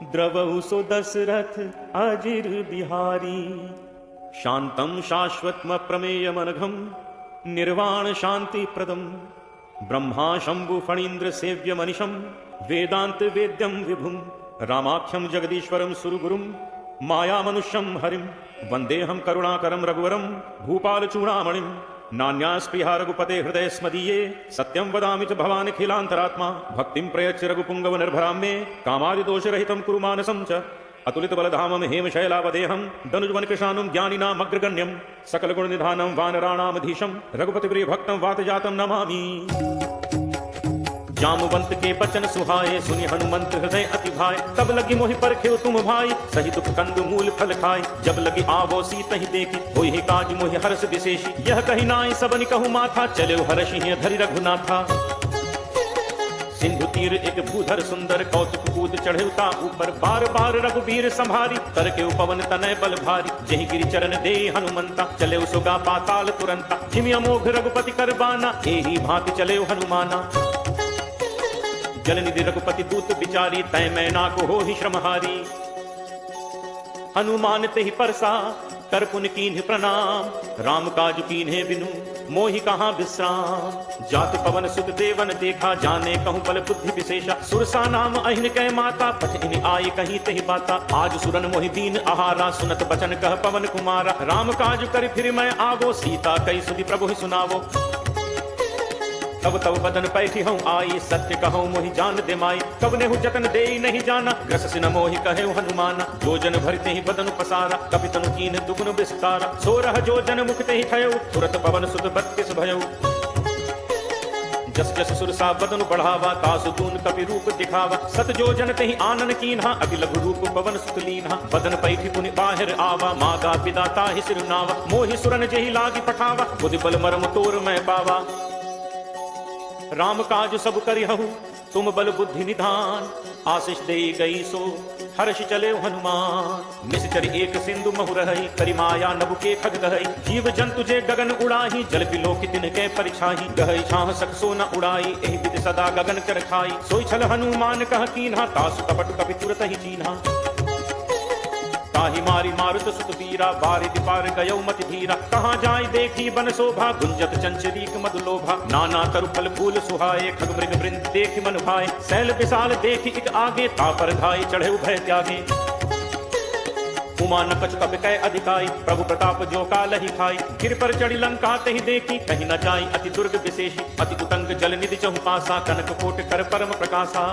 द्रवहु सो दशरथ अजिर बिहारी। शांतं शाश्वतम प्रमेयमनघम निर्वाण शांति प्रदम। ब्रह्मा शंभु फणीन्द्र सेव्य मनिशम वेदांत वेद्यम विभुम। रामाख्यम जगदीश्वरम सुरगुरुम माया मनुष्यम हरिम। वंदेहम करुणाकरम रघुवरम भूपाल चूड़ामणिम। नान्यास्पृहा रघुपते हृदय स्मदीये सत्यं वदामि च भवान् अखिलान्तरात्मा। भक्तिं प्रयच्छ रघुपुंगव निर्भरां मे कामादि दोषरहितं कुरु मानसं च। अतुलित बलधामं हेमशैलावदेहं धनुजवन कृशानुं ज्ञानिनामग्रगण्यं। सकल गुण निधानं वानराणामधीशं रघुपति प्रिय भक्तं वातजातं नमामि। जामवंत के बचन सुहाए सुनि हनुमंत हृदय अति भाई। तब लगी मोहि परखे तुम भाई सही दुख कंद मूल फल खाए। जब लगी आवो सीत ही देखी होई ही काज मोहि हर्ष विशेषी। यह कही नाई सबनि कहु माथा चले हर्षि धरि रघुनाथा। सिंधु तीर एक भूधर सुंदर कौतुक कूद चढ़ेता ऊपर। बार बार रघुबीर संभारी कर के पवन तनय बल भारी। जहि गिरि चरण दे हनुमंता चले सुगा पाताल तुरंता। जिमि अमोघ रघुपति कर बाना एही भांति चले हनुमाना। जल निधि रघुपति दूत बिचारी तय मैना को हो ही श्रमहारी। हनुमान ते ही परसा कर पुन कीन्ह प्रणाम। राम काज कीन्हे बिनु मोहि कहाँ विश्राम। जात पवन सुत देवन देखा जाने कहूँ बल बुद्धि विशेषा। सुरसा नाम अहिन कै माता पथ इन आये कहीं तहि बाता। आज सुरन मोहि दीन आहारा सुनत बचन कह पवन कुमारा। राम काज कर फिर मैं आवो सीता कई सुधि प्रभु ही सुनावो। तब तब बदन पैठी हूँ आई सत्य कहूँ मोहि जान दे माई। कब नेहु जतन दे नहीं जाना ग्रस सिन मोहि कहे हनुमाना। जो जन भरते ही बदन पसारा कपि तनु कीन दुगुन विस्तारा। सोरह जो जन मुखते ही थयो तुरत पवन सुत 32 भयो। जस जस सुरसा बदन बढ़ावा तासु तून कपि रूप दिखावा। सत जो जन तेहि आनन कीन्हा अति लघु रूप पवन सुत लीन्हा। बदन पैठी पुनि बाहिर आवा मागा पिता ताहि सिरुनावा। मोहि सुरन जेहि लागी पठावा बुद्धि बल मरम तोर मैं पावा। राम काज सब करिहु तुम बल बुद्धि निधान। आशीष दे गई सो हर्ष चले हनुमान। निश्चर एक सिंधु महु रही करि माया नभु के खग गहई। जीव जंतु जे गगन उड़ाही जल बिलोक तिन के परिछाही। गहई छाह सक सो न उड़ाई एहि विधि सदा गगन कर खाई। सोई छल हनुमान कह कीन्हा तासु कपट कपि तुरत ही चीन्हा। ताहि मारी मारुत सुत वीरा बारिधि पार गयो मति धीरा। कहाँ जाय देखी बन शोभा गुंजत चंचरीक मधुलोभा। नाना तरु फल फूल सुहाए खग मृग वृंद देखि मन भाए। शैल विशाल देखि इक आगे तापर धाय चढ़े भय त्यागे। उमा न कछ कपि कै अधिकाई प्रभु प्रताप जो काल ही खाई। गिर पर चढ़ी लंका तहि देखी कहीं न जाई अति दुर्ग विशेषी। अति उतंग जल निधि चहु पासा कनक कोट कर परम प्रकाशा।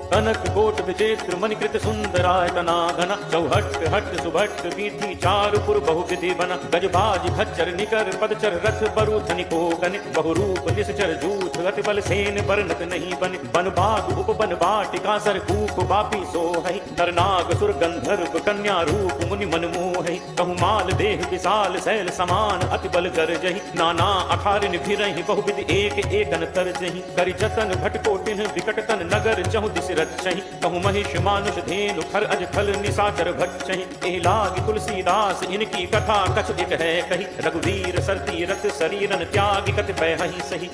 कनक कोट विचित्र मणिकृत सुंदरायतना घना। चौहट हट सुभट वीथि चारुपुर बहु विधि बना। गजबाज खच्चर निकर पदचर रथ बरु धनिको गन। बहुरूप निश्चर जूथ अति बल सेन बरनत नहीं बन। बन बाग उप बन बाटिका सर कूप बापी सोहै। नरनाग सुर गंधर्व कन्या रूप मुनि मन मोहै। कहु माल देह विशाल शैल समान अति बल गरजहि। नाना अखारिन फिरहि बहुविधि एक एकन तरजहि। करि जतन भटको तिन्ह विकट तन नगर चहु दिस रक्षहि। कहु महिष मानुष धेनु खर अज खल निशाचर भक्षहि। एहि लागी तुलसीदास इनकी कथा कछ एक है कही। रघुवीर सरती रथ शरीरन त्याग कतिपय हहि सही।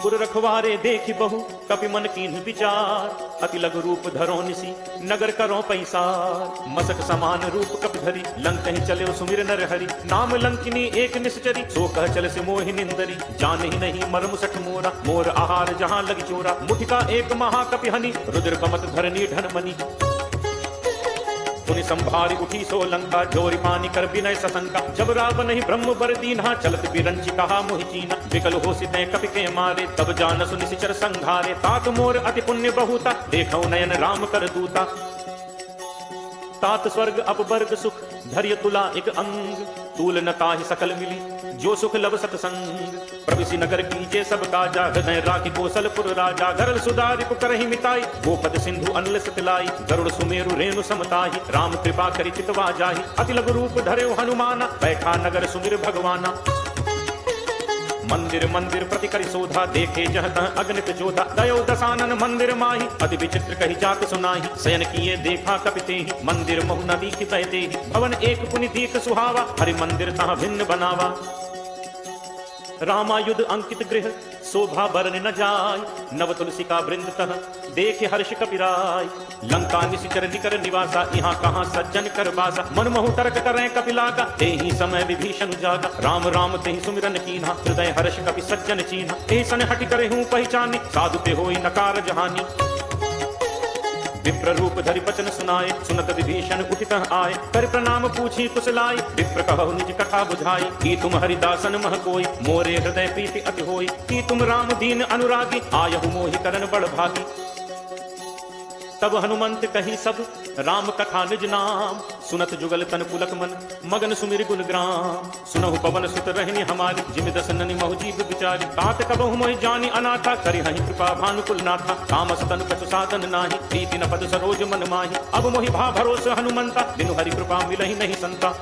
पुर रखवारे देखि बहु कपि मन कीन्ह विचार। अति लघु रूप धरो निसी नगर करो पैसार। मसक समान रूप कपि धरि लंक ही चले सुमिर नर हरि। नाम लंकिनी एक निश्चरी सो कह चल से मोहि निंदरी। जान ही नहीं मर्म सठ मोरा मोर आहार जहाँ लगी चोरा। मुठिका एक महा कपि हनि रुद्र पमत धरनी धन मनी। पुनि संभारी उठी सो लंका जोरी पानी कर विनय सशंका। जब रावण ही ब्रह्म बर दीन्हा चलत बिरंचि कहा मोहि चीना। विकल हो सितै कपि के मारे तब जान सुनि निश्चर संघारे। तात मोर अति पुण्य बहुता देखौ नयन राम कर दूता। तात स्वर्ग अपवर्ग सुख धैर्य तुला एक अंग। तूल न ताहि सकल मिली जो सुख लब सतसंग। प्रविशि नगर कीजे सब काजा हृदय राखि कौशलपुर राजा। गरल सुधारि पुकरहि मिताई गोपद सिंधु अनल सतलाई। गरुड़ सुमेरु रेणु समताहि राम कृपा करि चितवा जाहि। अति लघु रूप धर्यो हनुमाना बैठा नगर सुमिर भगवाना। मंदिर मंदिर प्रति करि शोधा देखे जहत अगणित जोधा। दयो दसानन मंदिर माही अति विचित्र कही जात सुनाही। शयन किए देखा कपि तेहि मंदिर महु न दीखि बहते। भवन एक पुनि दीख सुहावा हरि मंदिर तहाँ भिन्न बनावा। रामायुध अंकित गृह शोभा बरन न जाय, नव तुलसी का वृंद तह देखे हर्ष कपिराय। लंका निशिचर निकर निवासा, यहाँ कहाँ सज्जन कर बासा। मन महु तर्क करें कपिलागा, तेहि समय विभीषण जागा। राम राम तेहि सुमिरन कीन्हा, हृदय हर्ष कपि सज्जन चीन्हा। एहि सन हटि करे हूँ पहचानी, साधु ते होई नकार जहानी। विप्र रूप धरि बचन सुनाए, सुनत विभीषण उठित आए। कर प्रणाम पूछी कुशलाय, विप्र कहु निज कथा बुझाई। की तुम हरिदासन मह कोई, मोरे हृदय प्रीति अति होई। की तुम राम दीन अनुरागी, आयहु मोहि करन बड़ भागी। तब हनुमंत कही सब राम कथा निज नाम, सुनत जुगल तन पुलक मन मगन सुमिर गुण ग्राम। सुनहु पवन सुत रहनि हमारी, जिमि दस ननि महु जीव विचारी। तात कबहु मोहि जानि अनाथा, करिहहि कृपा भानुकुल नाथा। तामस तनु कछु साधन नाही, प्रीति न पद सरोज मन माही। अब मोहि भा भरोस हनुमंता, बिनु हरि कृपा मिलहि नहीं संता।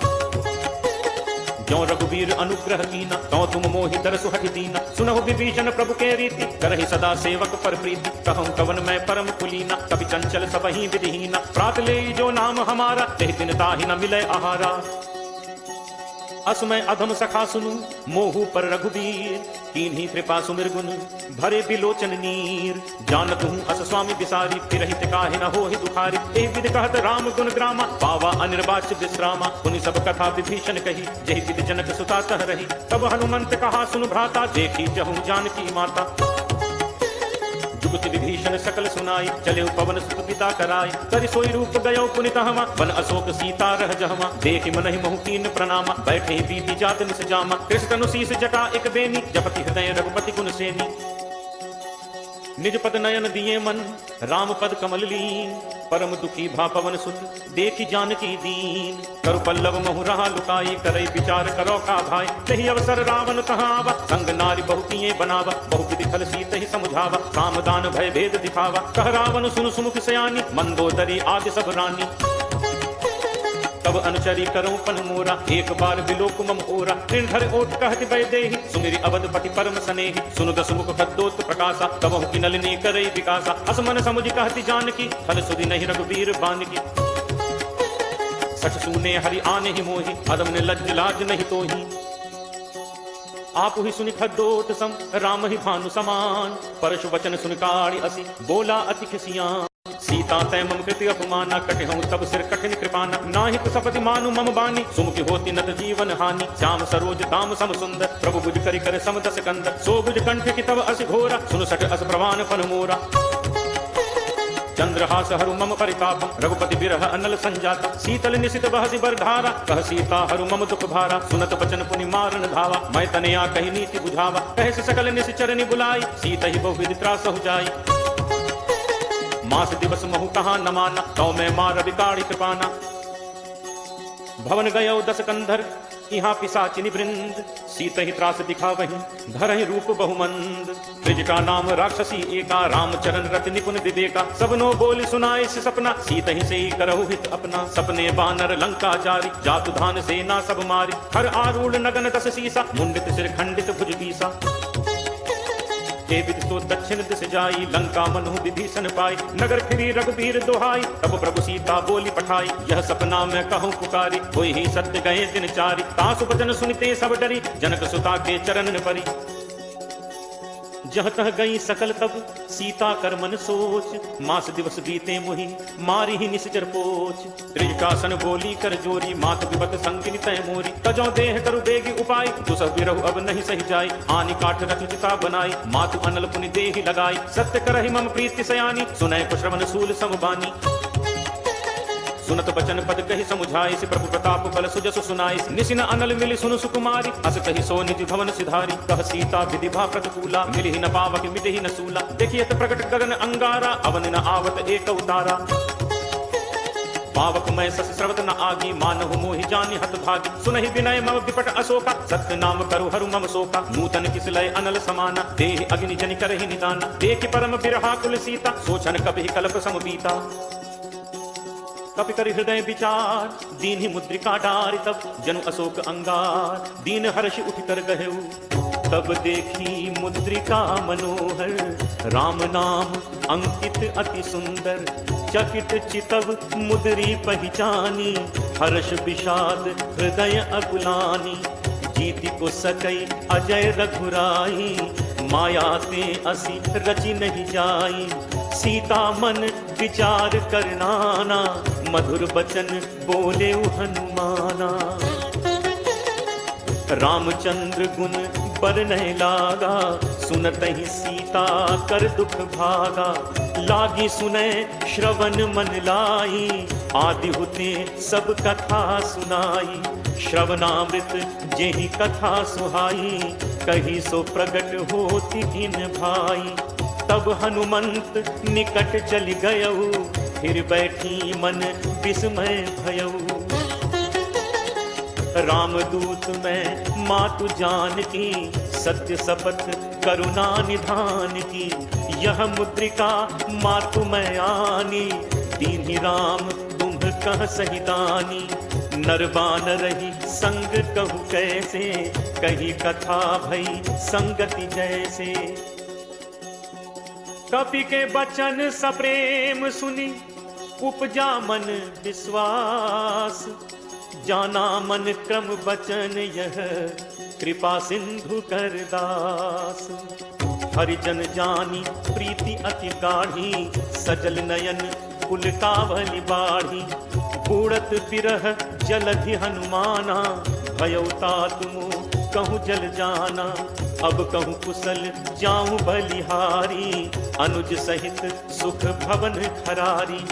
ज्यों रघुवीर अनुग्रह कीना, तौ तुम मोहि दरसु हठि दीना। सुनहु विभीषण प्रभु के रीति, करहि सदा सेवक पर प्रीति। कहूँ कवन मैं परम कुलीना, कपि चंचल सबहि विधिहीना। प्रात ले जो नाम हमारा, तेहि दिन ताहि न मिलै आहारा। असमय अधम सखा सुनु, मोहु पर रघुवीर। कीन्ही कृपा सुमिर गुण, भरे बिलोचन नीर। जानत हूँ अस स्वामी बिसारी, फिरहित काहे न होहि दुखारी। एहि विधि कहत राम गुण ग्रामा, पावा अनिर्वाच्य विश्रामा। पुनि सब कथा विभीषण कही, जेहि विधि जनक सुता तह रही। तब हनुमंत कहा सुनु भ्राता, देखी जहु जानकी माता। जुगति विभीषण सकल सुनाई, चले पवन सुत पिता कराय। करि सोई रूप गयो पुनि तहवा, वन अशोक सीता रह जहवा। देखि मनहि महु कीन प्रणामा, बैठे बीती जात निस जामा। कृष्ण तनु शीस जटा एक बेनी, जपति हृदय रघुपति गुण सेनी। निज पद नयन दिए मन, राम पद कमल लीन। परम दुखी भा पवन सुत, देखी जानकी दीन। करु पल्लव महु रहा लुकाई, करई विचार करो का भाई। तहि अवसर रावण कहाँ आवा, संग नारी बहु किए बनावा। बहु विधि खल सीत ही समझावा, काम दान भय भेद दिखावा। कह रावण सुन सुमुख सयानी, मंदोदरी आदि सब रानी। तब अनुचरी करो पन मोरा, एक बार बिलोक मम ओरा। निर्धर ओट कहति वैदेही, सुमिरि अवधपति परम सनेही। सुनु दसमुख खद्दोत प्रकाशा, तबहु की नलिनी करई विकासा। असमन समुझ कहति जानकी, फल सुधि नहीं रघुवीर बानकी। सच सुने हरि आने ही मोहि, अदम ने लज्ज लाज नहीं तोही। आप ही सुनि खद्दोत सम, राम ही भानु समान। परशु वचन सुन काढ़ि असी, बोला अति खिसियान। सीता तै मम कृति अपमाना, कटे हूँ तब सिर कठिन कृपाना। नाहिक सपति मानु मम बानी, सुमुखी होती नत जीवन हानि। श्याम सरोज दाम सम सुंदर, प्रभु बुझ करि कर सम दस कंदर। सो बुझ कंठ की तब असि घोरा, सुन सट अस प्रवान फन मोरा। चंद्रहास हरु मम परितापम, रघुपति बिरह अनल संजाता। शीतल निशित बहसि बरधारा, कह सीता हरु मम दुख भारा। सुनत बचन पुनि मारन धावा, मैं तनया कहि नीति बुझावा। कहे सकल निशिचर नि बुलाई, सीत ही बहुविधि त्रास हो जाई। मास दिवस महु कहाँ न माना, तौ मैं मार विकाड़ी कृपाना। भवन गयो दस कंधर, यहाँ पिशाचिनी वृंद। सीत ही त्रास दिखावहीं, धरहि रूप बहुमंद। त्रिज का नाम राक्षसी एका, रामचरण रति निपुण विवेका। सबनो बोल सुनाए से सपना, सीत ही से करहु हित अपना। सपने बानर लंका जारी, जातु धान सेना सब मारी। हर आरूढ़ नगन दस सीसा, मुंडित सिर खंडित भुज बीसा। तो दक्षिण दिश जाई, लंका मनहु विभीषण पाई। नगर फिरी रघुवीर दोहाई, तब प्रभु सीता बोली पठाई। यह सपना मैं कहूँ पुकारी, होई ही सत्य गए दिन चारी। तासु वचन सुनते सब डरी, जनक सुता के चरण परी। जह तह गई सकल तब, सीता कर मन सोच। मास दिवस बीते मुहि, मारी ही निश्चर पोच। त्रिजटासन बोली कर जोरी, मात विपत संगिनी तय मोरी। तजो देह करु बेगी उपाय, दुसह बिरहु अब नहीं सही जाय। आनी काठ रख चिता बनाई, मातु अनल पुनि देहि लगाई। सत्य करहि मम प्रीति सयानी, सुनय कुश्रवण सूल समबानी। सुनत बचन पद कही समुझाई, से प्रभु प्रताप बल सुजसु सुनाई। निसिन अनल मिली सुनु सुकुमारी, अस कही सो निज भवन सिधारी। कह सीता विधि भा प्रतिकूला, मिली न पावक मिटहि न सूला। देखियत प्रकट गगन अंगारा, अवन न आवत एक उतारा। पावक मैं सस स्रवत न आगी, मानहु मोहि जानि हत भागी। सुनहि विनय मम विपट अशोका, सत्य नाम करु हरु मम शोका। नूतन किस लय अनल समाना, देहि अग्नि जनि करहि निदाना। देखि परम बिरहा कुल सीता, सोचन कपि कल्प सम बीता। कपि करि हृदय विचार, दीन ही मुद्रिका डारि। तब जनु अशोक अंगार, दीन हर्ष उठ कर गहेउ। तब देखी मुद्रिका मनोहर, राम नाम अंकित अति सुंदर। चकित चितव मुद्री पहचानी, हर्ष विषाद हृदय अकुलानी। जीति को सकई अजय रघुराई, माया ते असी रचि नहीं जाई। सीता मन विचार कर नाना, मधुर बचन बोले हनुमाना। रामचंद्र गुण बरनहि लागा, सुनतहि सीता कर दुख भागा। लागी सुनै श्रवण मन लाई, आदि हुते सब कथा सुनाई। श्रवणामृत जेहि कथा सुहाई, कही सो प्रगट होति किन भाई। तब हनुमंत निकट चल गयऊ, फिर बैठी मन विस्मय भयऊ। रामदूत मैं मातु जान की, सत्य शपथ करुणा निधान की। यह मुद्रिका मातु मैं आनी, दीन्हि राम तुम कह सहितानी। नरबान रही संग कहु कैसे, कही कथा भई संगति जैसे। कपि के बचन सप्रेम सुनी, उपजा मन विश्वास। जाना मन क्रम बचन यह, कृपा सिंधु कर दास। हरिजन जानी प्रीति अति गाढ़ी, सजल नयन पुलकावली बाढ़ी। बूढ़त बिरह जलधि हनुमाना, भयउ तात मोह कहूँ जल जाना। अब कहूँ कुशल जाऊं बलिहारी, अनुज सहित सुख भवन खरारी।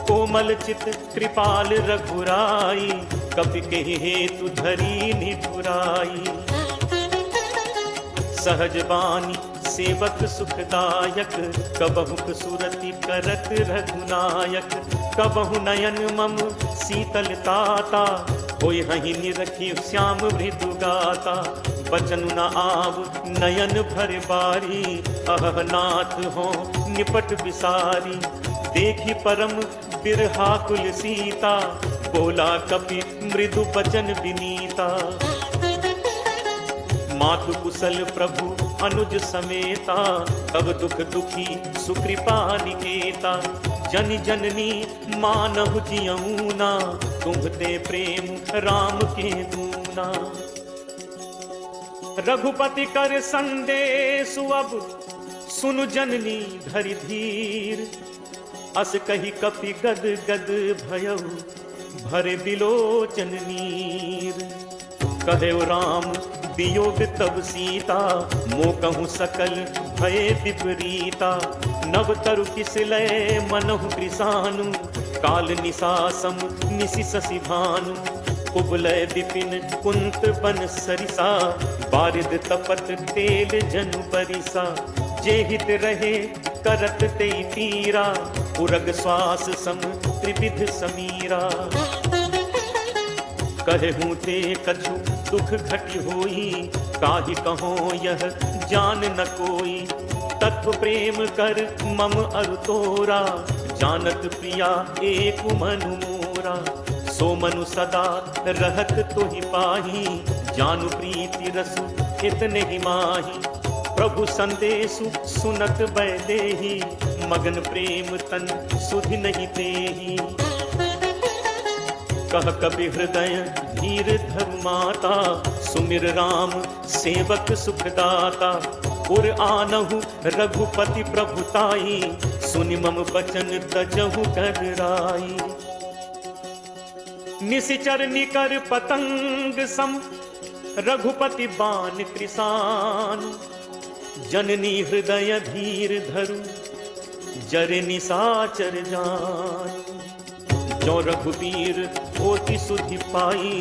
कोमल चित कृपाल रघुराई, कपि के हेतु धरी निठुराई। सहज बानी सेवक सुखदायक, कबहु सुरति करत रघुनायक। कबहु नयन मम शीतल ताता, होय हहि निरखि श्याम मृदु गाता। बचन न आव नयन भर बारी, अह नाथ हो निपट बिसारी। देखी परम बिरहा कुल सीता, बोला कपि मृदु बचन विनीता। मातु कुशल प्रभु अनुज समेता, तब दुख दुखी सुकृपा निकेता। जन जननी मानहु जियऊना, तुम्हते प्रेम राम के दूना। रघुपति कर संदेशु अब, सुनु जननी धरि धीर। अस कही कपि गद गद भयउ, भरे बिलोचन नीर। कहे राम वियोग तब सीता, मो कहूँ सकल भये विपरीता। नव तरु किसलय मनहु कृसानु, काल निसासम निसि शशि भानु। कुबलय विपिन कुंत बन सरिसा, बारिद तपत तेल जनु बरिसा। जे हित रहे करत ते तीरा, उरग श्वास सम त्रिविध समीरा। कहूँ ते कछु दुख घटि होई, काहि कहो यह जान न कोई। तत्व प्रेम कर मम अरु तोरा, जानत प्रिया एक मनु मोरा। सो मनु सदा रहत तुहि पाही, जानु प्रीति रसु इतने ही माही। प्रभु संदेशु सुनत बैदेही, मगन प्रेम तन सुधि नहीं देही। कह कबि हृदय धीर धरु माता, सुमिर राम सेवक सुखदाता। उर आनहु रघुपति प्रभुताई, सुनि मम बचन तजहु कराई। निशिचर निकर पतंग सम, रघुपति बान कृसान। जननी हृदय धीर धरु, जर निशाचर जान। जो रघुवीर होती सुधि पाई,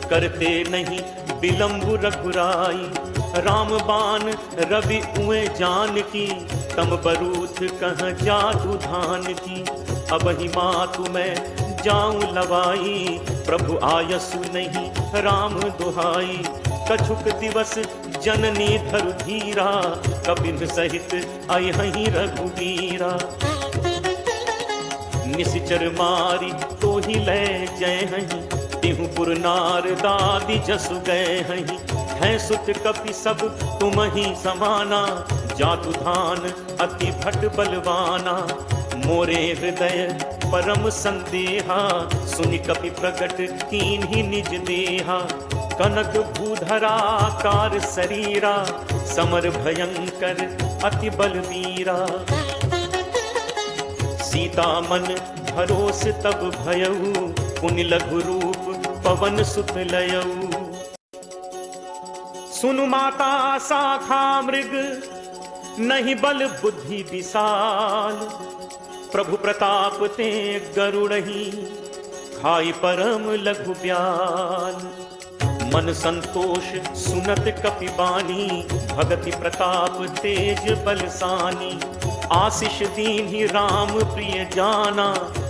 करते नहीं विलंबु रघुराई। राम बान रवि उए जान की, तम बरूथ कह जादू धान की। अब ही मातु मैं जाऊं लवाई, प्रभु आयसु नहीं राम दुहाई। कछुक दिवस जननी धरु धीरा, कपिन सहित अयहि रघुवीरा। निशिचर मारी तो ही ले जय हहीं, तिहुपुर नार दादी जसु गए हहीं। है सुत कपि सब तुम ही समाना, जातु धान अति भट बलवाना। मोरे हृदय परम संदेहा, सुनि कपि प्रकट कीन ही निज देहा। कनक भूधराकार शरीरा, समर भयंकर अति बलवीरा। सीता मन भरोस तब भयऊ, पुनि लघु रूप पवन सुत लयऊ। सुनु माता शाखा मृग, नहीं बल बुद्धि विशाल। प्रभु प्रताप ते गरुड़ही, खाई परम लघु ब्याल। मन संतोष सुनत कपि बानी, भगति प्रताप तेज बलसानी। आशीष दीन्हि राम प्रिय जाना,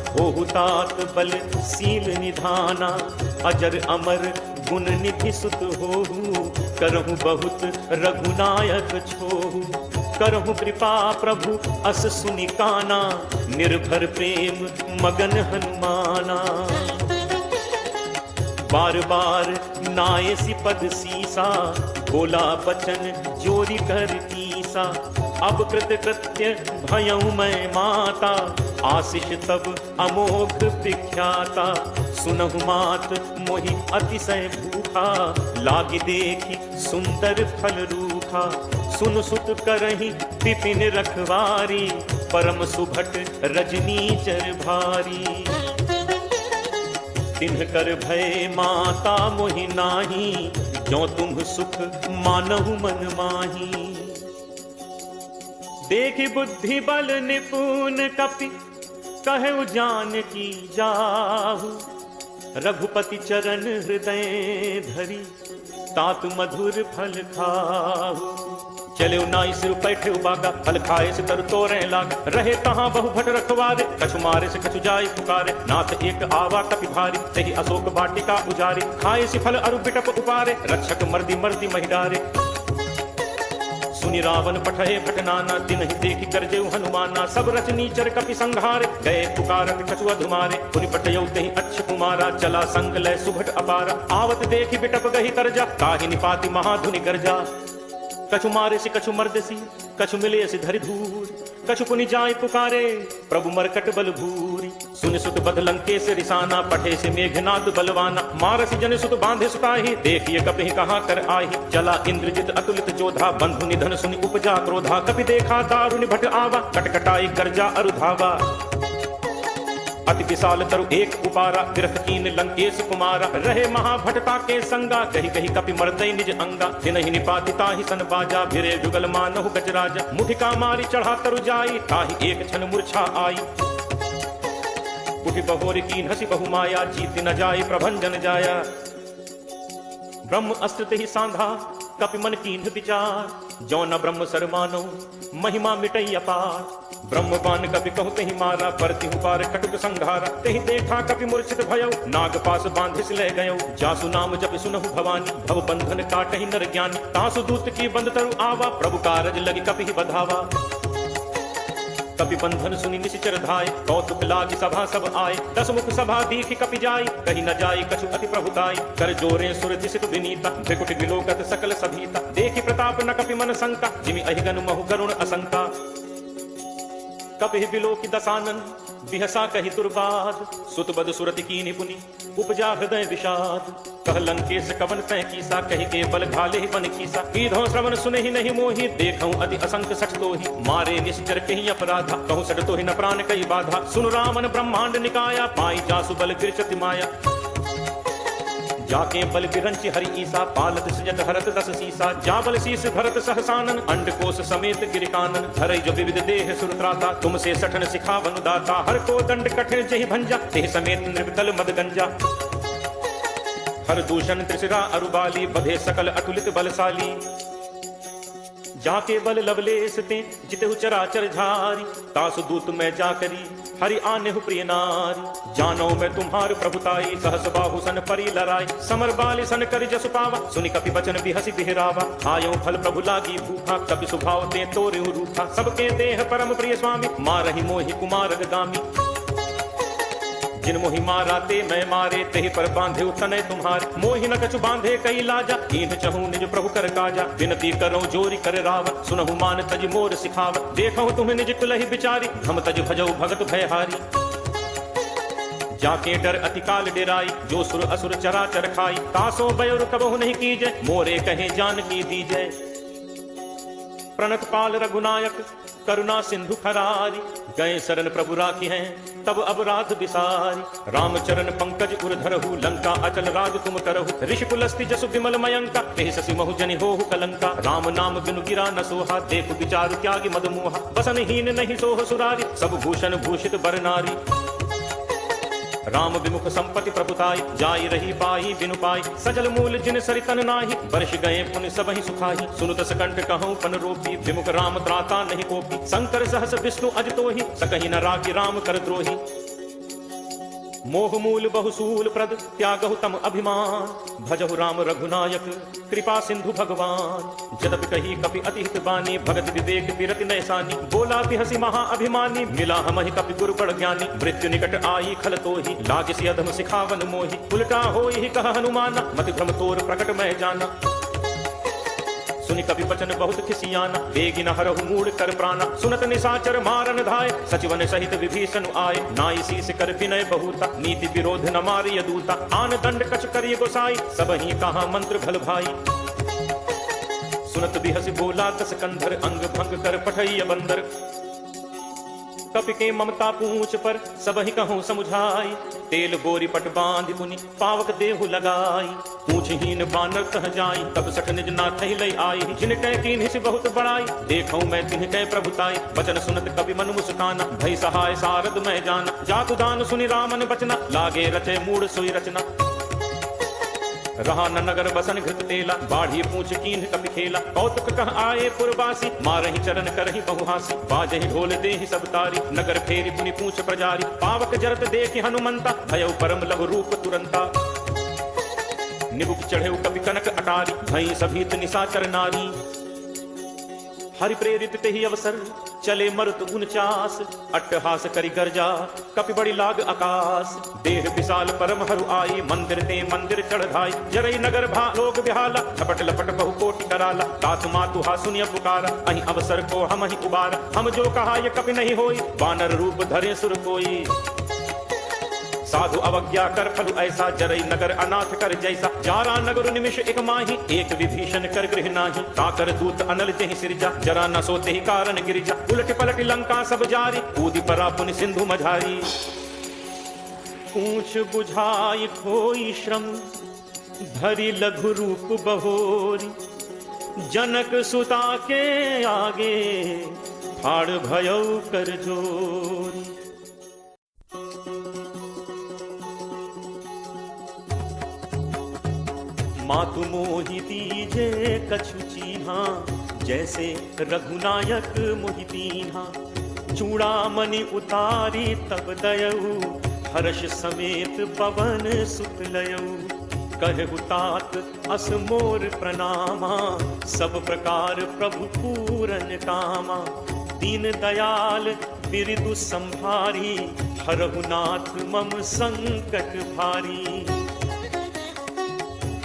होहु तात बल सील निधाना। अजर अमर गुण निधि सुत होहु, करहु बहुत रघुनायक छोहु। करहु कृपा प्रभु अस सुनि काना, निर्भर प्रेम मगन हनुमाना। बार बार नाये सिपद सीसा, बोला बचन जोरी कर तीसा। अब कृत कृत्य भयऊ मैं माता, आशीष तब अमोघ विख्याता। सुनहु मात मोहि अतिशय भूखा, लागी देखी सुंदर फल रूखा। सुन सुत करही विपिन रखवारी, परम सुभट रजनीचर भारी। तिन्ह कर भय माता मोहि नाही, जो तुम सुख मानहु मन माही। देखी बुद्धि बल निपुण कपि, कहु जानकी जाहु। रघुपति चरण हृदय धरी, तात मधुर फल खाहु। चले नाई सिर बैठे बागा, फल खाए से तर तोरे लाग। रहे तहाँ बहु भट रखवारे, कछु मारे से कछु जाय पुकारे। नाथ एक आवा कपि भारी, तही अशोक वाटिका उजारे। खाए से फल अरु बिटप उपारे, रक्षक मर्दी मर्दी महिडारे। सुनि रावण पठे भटनाना, तिन्हि देखि करजेउ हनुमाना। सब रचनीचर कपि संघारे, गए पुकारत कछु अधुमारे। पुनि पटयौ तेहि अच्छ कुमारा, चला संग लय सुभट अपारा। आवत देखि बिटप गहि करजा, ताहि निपाति महाधुनि गर्जा। कछु मारे से कछु मर्दसी, कछु मिले से धरि धूर। कछु पुनि जाय पुकारे, प्रभु मरकट बल भूरी। सुन सुत बध लंकेश रिसाना, पठे से मेघनाद बलवाना। मारसी जन सुत बांधे सुताही, देखिए कपि कहाँ कर आही। चला इंद्रजित अतुलित जोधा, बंधु निधन सुनि उपजा क्रोधा। कपि देखा दारुनि भट आवा, कटकटाई गर्जा अरुधावा। अति विशाल तरु एक उपारा, विरथ कीन लंकेश कुमारा। रहे महाभटता के संगा, कही कही कपि मर्दय निज अंगा। तिनहि निपाति ताहि सन बाजा, भिरे जुगल मानहु गजराजा। मुठिका मारी चढ़ा तरु जाई, ताहि एक क्षण मूर्छा आई। उठि बहोर कीन हसी बहु माया, जीति न जाय प्रभंजन जाया। ब्रह्म अस्त्र तेहि सांधा, कपि मन कीन्ह विचार। जो न ब्रह्म सर मानो, महिमा मिटई अपार। ब्रह्म बान कपि कहु तेहि मारा, परतिहु पार कटुक संघारा। तेहि देखा कपि मूर्छित भयउ, नाग पास बांधिस ले गयउ। जासु नाम जपि सुनहु भवानी, भव बंधन काटहि नर ज्ञानी। तासु दूत की बंद तरु आवा, प्रभु कारज लगी कपि बधावा। कपि बंधन सुनि निशिचर धाय, कौतुक लागी सभा सब आए। दस मुख सभा दीखि कपि जाय, कही न जाय कछु अति प्रभुताई। कर जोरे सुर दिसित विनीता, त्रिकुट विलोकत सकल सभीता। देखि प्रताप न कपि मन शंका, जिमि अहिगन महु करुण असंका। कपि बिलोकि दसानन, बिहसा कहि दुर्बाद। सुत बद सुरति कीन्हि पुनि, उपजा हृदय विषाद। कह लंकेश कवन तै कीसा, कहि के बल घाले ही बन कीसा। कीधो श्रवण सुनहि नहीं मोहि, देखऊं अति असंख सठ तोहि। मारे निश्चर कहि अपराधा, कहूँ सठ तोहि न प्राण कई बाधा। सुन रामन ब्रह्मांड निकाया, पाई जासु बल गिरचति माया। जाके बल बिरंचि हरि ईसा, पालत सजत हरत दस सीसा। जा बल शीस भरत सहसानन, अंडकोश समेत गिरिकानन। धरई जो विविध देह सुरत्राता, तुमसे सठन सिखावनु दाता। हर को दंड कठिन जहि भंजा, तेहि समेत निर्विकल मद गंजा। हर दूषण त्रिशिरा अरुबाली, बधे सकल अतुलित बलशाली। जाके बल लवलेस ते, जितेहु चराचर झारी। तासु दूत मैं जाकरी, हरि आनेहु प्रिय नारी। जानो मैं तुम्हार प्रभुताई, सहस बाहु सन परी लराई। समर बाली सन करि जसु पावा, सुनि कपि बचन बिहसि बिहरावा। आयो फल प्रभु लागी भूखा, कपि सुभाव ते तोरेहु रूखा। सबके देह परम प्रिय स्वामी, मारहि मोहि कुमार गामी। जिन मोहि मारा ते मैं मारे, तेहि पर बांधे तनय तुम्हारे। मोहि न कछु बांधे कई लाजा, कीन्ह चहु निज प्रभु कर काजा। विनती करो जोरी कर रावत, सुनहु मान तज मोर सिखावत। देखहु तुम्हें निज कुलहि बिचारी, हम तज भजऊ भगत भयहारी। जाके डर अति काल डेराई, जो सुर असुर चराचर खाई। तासो बयोर कबहु नहीं कीजे, मोरे कहे जानकी दीजै। प्रणत पाल रघुनायक करुणा सिंधु खरारी, गए शरण प्रभु राखी हैं तब अपराध विसारी। रामचरण पंकज उर धरहु, लंका अचल राज तुम करहु। ऋषि कुलस्ति जसु विमल मयंका, तेहि शशि महु जनि होहु कलंका। राम नाम बिनु गिरा न सोहा, देखु विचारु त्यागी मद मोहा। बसनहीन नहीं सोह सुरारी, सब भूषण भूषित बर नारी। राम विमुख संपत्ति प्रभुताई, जाई रही पाई बिनु पाई। सजल मूल जिन सरितन नाही, वर्ष गए पुनि सबहि सुखाही। सुनुत सकंठ कहूँ पन रोपी, विमुख राम त्राता नहीं कोपी। शंकर सहस विष्णु अजितोहि, सकहि न राखी राम कर द्रोही। मोह मूल बहुसूल प्रद, त्यागहु तम अभिमान। भजहु राम रघुनायक, कृपा सिंधु भगवान। जदपि कही कपि अति हित बानी, भगत विवेक बिरति नैसानी। बोला बिहसी महा अभिमानी, मिला हमहि कपि गुरु बड़ ज्ञानी। मृत्यु निकट आई खल तोहि, लागिसी अधम सिखावन मोहि। उलटा होई कह हनुमाना, मति भ्रम तोर प्रकट मैं जाना। सुनि कपि बचन बहुत खिसियाना, बेगी न हरहु मूढ़ कर प्राणा। सुनत निशाचर मारन धाय, सचिवन सहित विभीषण आए। नाई शीस कर विनय बहुता, नीति विरोध न मारिय दूता। आन दंड कछ करिय गोसाई, सबहि कहा मंत्र भल भाई। सुनत बिहस बोला दस कंधर, अंग भंग कर पठैय बंदर। कपि के ममता पूछ पर, सबहि कहूँ समुझाई। तेल बोरी पट बांधि पुनि, पावक देहु लगाई। पूछहीन बानर कह जाई, तब सठ निज नाथ लई आई। जिनकै कीन्हि बहुत बड़ाई, देखऊँ मैं तिनकै प्रभुताई। वचन सुनत कवि मन मुस्काना, भई सहाय सारद मैं जाना। जातु दान सुनि रामन बचना, लागे रचे मूढ़ सोई रचना। रहा न नगर बसन घृत तेला, बाढ़ी पूछ कीन्ह कपि खेला। कौतुक कह आए पुरवासी, मारहि चरण करहि बहुहासी। बाजहि ढोल देहि सब तारी, नगर फेरी पुनि पूछ प्रजारी। पावक जरत देखि हनुमंता, भयउ परम लघु रूप तुरंता। निबुक चढ़ेउ कपि कनक अटारी, भई सभीत निशाचर नारी। हरि प्रेरित तेहि अवसर, चले मरुत 49। अट्टहास करि गर्जा, कपि बड़ी लाग आकाश। देह विशाल परम हरु आई, मंदिर ते मंदिर चढ़ धाई। जरई नगर भा लोग बिहाला, झपट लपट बहु कोटि कराला। तात मातु हा सुनिय पुकारा, अहि अवसर को हम ही उबारा। हम जो कहा ये कपि नहीं होई, वानर रूप धरे सुर कोई। साधु अवज्ञा कर फल ऐसा, जरई नगर अनाथ कर जैसा। जारा नगर निमिष एक माही, एक विभीषण कर गृह नाही। ताकर दूत अनल जहि सिरजा, जरा न सोते ही कारण गिरिजा। उलट पलट लंका सब जारी, कूदी परा पुनि सिंधु मझारी। पूछ बुझाई खोई श्रम, धरि लघु रूप बहोरी। जनक सुता के आगे, ठाड़ भयउ कर जोरी। मातु मोहि दीजे कछु चीन्हा, जैसे रघुनायक मोहि दीन्हा। चूड़ामणि उतारी तब दयऊ, हर्ष समेत पवन सुत लयऊ। कहु तात अस मोर प्रणामा, सब प्रकार प्रभु पूरन कामा। दीन दयाल बिरदु संभारी, हरहु नाथ मम संकट भारी।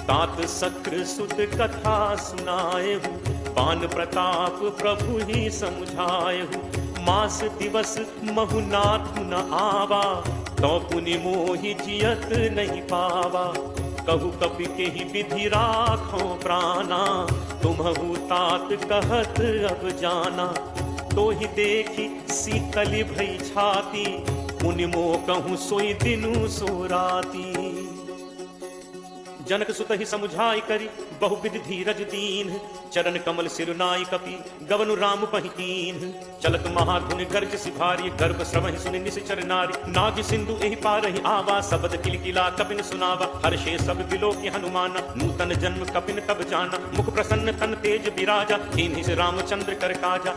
तात सक्र सुत कथा सुनाएहु, पान प्रताप प्रभु ही समझाएहु। मास दिवस महु नाथ न आवा, तो पुनि मोहि जियत नहीं पावा। कहु कपि केहि विधि राखो प्राणा, तुम्हु तात कहत अब जाना। तो ही देखी शीतल भई छाती, पुनि मोह कहूँ सोई दिनु सो राती। जनक सुत ही समुझाई करी, बहुविध धीरज दीन। चरण कमल सिरुनाई कपि, गवनु राम पहिकीन। चलत महाधुन गर्ज सिभारी, गर्भ श्रवहि सुनि निश्चर नारी। नाग सिंधु एहि पारहि आवा, शब्द किलकिला कपिन सुनावा। हर्षे सब बिलोकि हनुमाना, नूतन जन्म कपिन तब जाना। मुख प्रसन्न तन तेज विराजा, कीन्हि से रामचंद्र कर काजा।